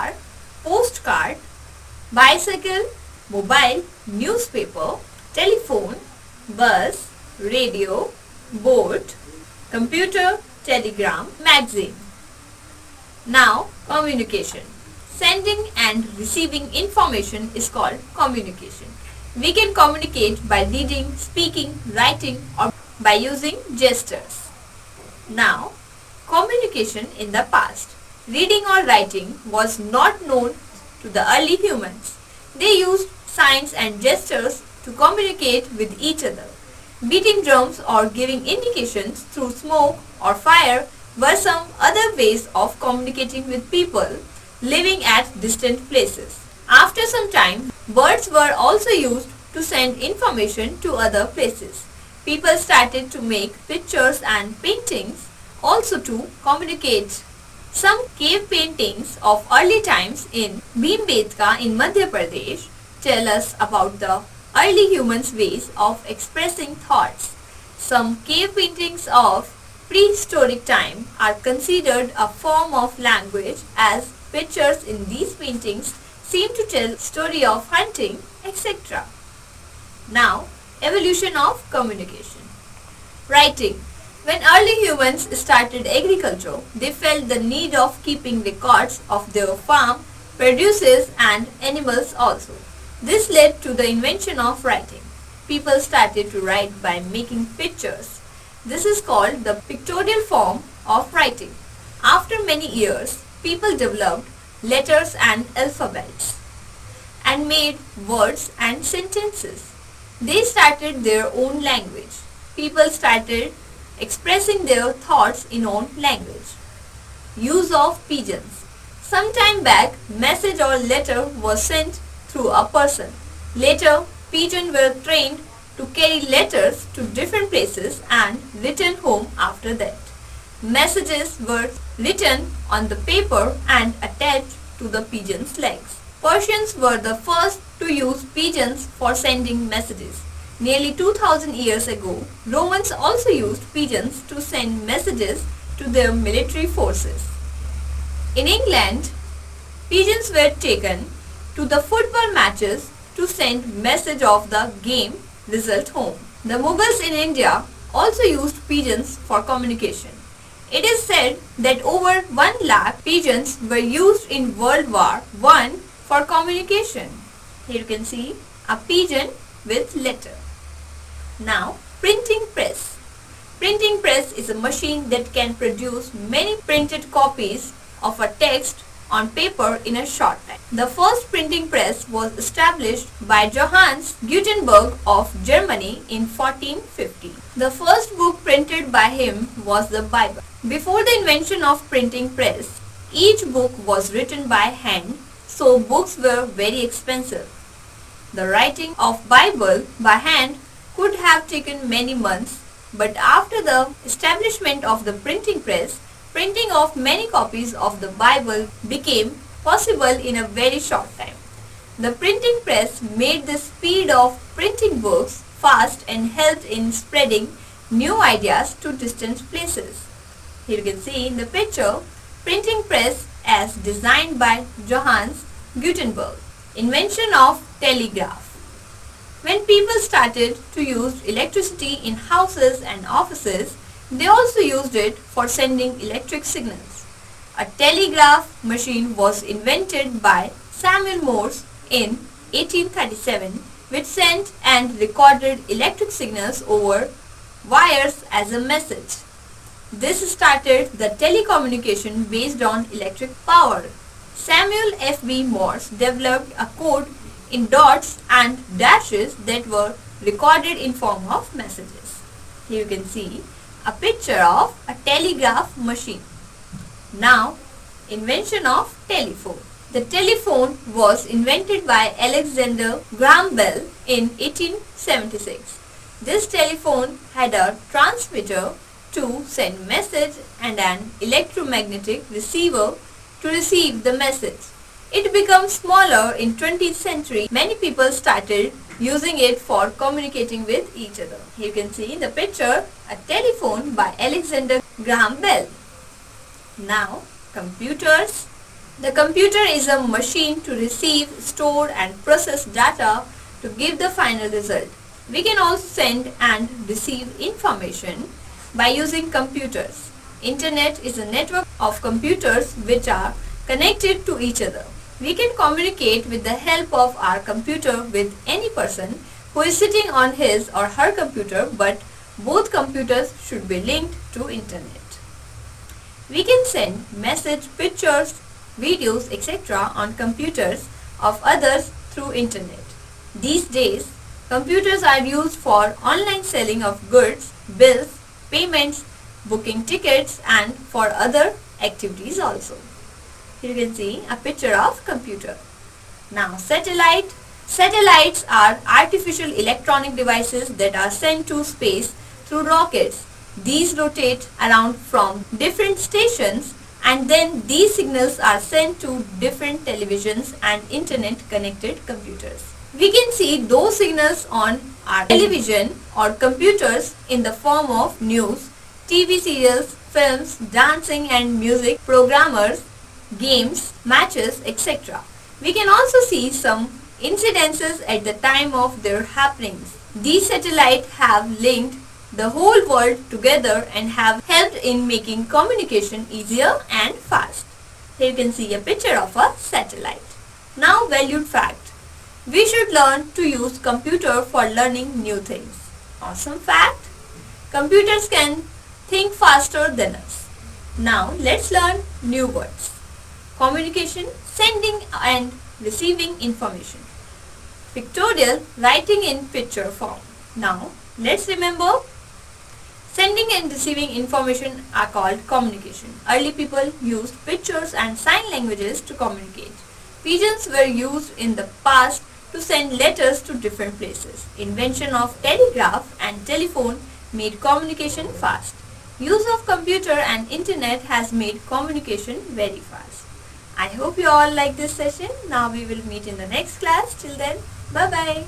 car, postcard, bicycle, mobile, newspaper, telephone, bus, radio, boat, computer, telegram, magazine. Now, communication. Sending and receiving information is called communication. We can communicate by reading, speaking, writing, or by using gestures. Now, communication in the past. Reading or writing was not known to the early humans. They used signs and gestures to communicate with each other. Beating drums or giving indications through smoke or fire were some other ways of communicating with people living at distant places. After some time, birds were also used to send information to other places. People started to make pictures and paintings also to communicate. Some cave paintings of early times in Bhimbetka in Madhya Pradesh tell us about the early humans' ways of expressing thoughts. Some cave paintings of prehistoric time are considered a form of language, as pictures in these paintings seem to tell story of hunting, etc. Now, evolution of communication. Writing. When early humans started agriculture, they felt the need of keeping records of their farm produces and animals also. This led to the invention of writing. People started to write by making pictures. This is called the pictorial form of writing. After many years, people developed letters and alphabets and made words and sentences. They started their own language. People started expressing their thoughts in own language. Use of pigeons. Some time back, message or letter was sent through a person. Later, pigeons were trained to carry letters to different places and return home after that. Messages were written on the paper and attached to the pigeon's legs. Persians were the first to use pigeons for sending messages. Nearly 2000 years ago, Romans also used pigeons to send messages to their military forces. In England, pigeons were taken to the football matches to send message of the game result home. The Mughals in India also used pigeons for communication. It is said that over 1 lakh pigeons were used in World War I for communication. Here you can see a pigeon with letter. Now, printing press. Printing press is a machine that can produce many printed copies of a text on paper in a short time. The first printing press was established by Johannes Gutenberg of Germany in 1450. The first book printed by him was the Bible. Before the invention of printing press, each book was written by hand, so books were very expensive. The writing of Bible by hand could have taken many months, but after the establishment of the printing press, printing of many copies of the Bible became possible in a very short time. The printing press made the speed of printing books fast and helped in spreading new ideas to distant places. Here you can see in the picture, printing press as designed by Johannes Gutenberg. Invention of telegraph. When people started to use electricity in houses and offices, they also used it for sending electric signals. A telegraph machine was invented by Samuel Morse in 1837, which sent and recorded electric signals over wires as a message. This started the telecommunication based on electric power. Samuel F.B. Morse developed a code in dots and dashes that were recorded in form of messages. Here you can see a picture of a telegraph machine. Now, invention of telephone. The telephone was invented by Alexander Graham Bell in 1876. This telephone had a transmitter to send message and an electromagnetic receiver to receive the message. It became smaller in 20th century. Many people started using it for communicating with each other. You can see in the picture a telephone by Alexander Graham Bell. Now, computers. The computer is a machine to receive, store and process data to give the final result. We can also send and receive information by using computers. Internet is a network of computers which are connected to each other. We can communicate with the help of our computer with any person who is sitting on his or her computer, but both computers should be linked to internet. We can send message, pictures, videos, etc. on computers of others through internet. These days, computers are used for online selling of goods, bills, payments, booking tickets and for other activities also. Here you can see a picture of computer. Now satellites are artificial electronic devices that are sent to space through rockets. These rotate around from different stations and then these signals are sent to different televisions and internet connected computers. We can see those signals on our television or computers in the form of news, TV serials, films, dancing and music, programmers, games, matches, etc. We can also see some incidences at the time of their happenings. These satellites have linked the whole world together and have helped in making communication easier and fast. Here you can see a picture of a satellite. Now valued fact. We should learn to use computer for learning new things. Awesome fact. Computers can think faster than us. Now let's learn new words. Communication, sending and receiving information. Pictorial, writing in picture form. Now let's remember. Sending and receiving information are called communication. Early people used pictures and sign languages to communicate. Pigeons were used in the past to send letters to different places. Invention of telegraph and telephone made communication fast. Use of computer and internet has made communication very fast. I hope you all like this session. Now we will meet in the next class. Till then, bye bye.